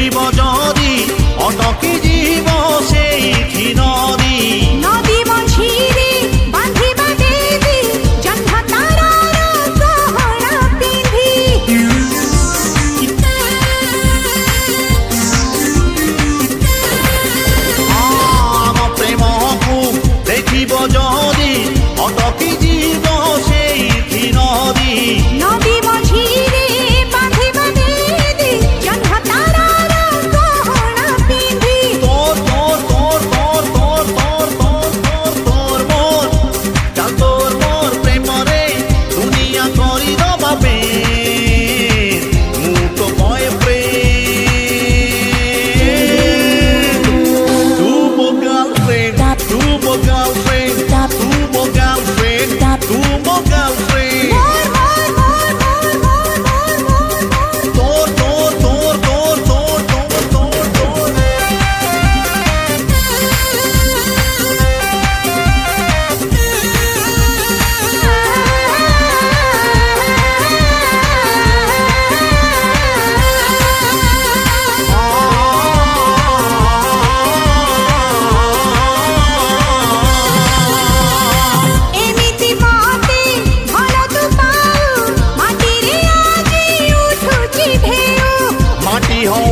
দেখিব যদি অটকি জীব সেইঠি নদী নদী মঝিরে বাঁধিবা দেবী জহ্ন তারার গহনা পিন্ধি আম প্রেমকু দেখিব যদি অটকি জীব সেইঠি নদী নদী মঝিরে বাঁধিবা দেবী জহ্ন তারার গহনা পিন্ধি তোর তোর তোর তোর তোর তোর তোর তোর তোর মোর চাল তোর মোর প্রেমরে দুনিয়া করি দবা বেন মু তো বয়ফ্রেন্ড তু মো গার্লফ্রেন্ড তু মো গার্লফ্রেন্ড তু মো গার্লফ্রেন্ড তু মো গার্লফ্রেন্ড তোর তোর তোর তোর তোর তোর তোর তোর এমিতি মতে ভাল তু পাউ মাটিরে আজি উঠুছি ঢেউ মাটি হও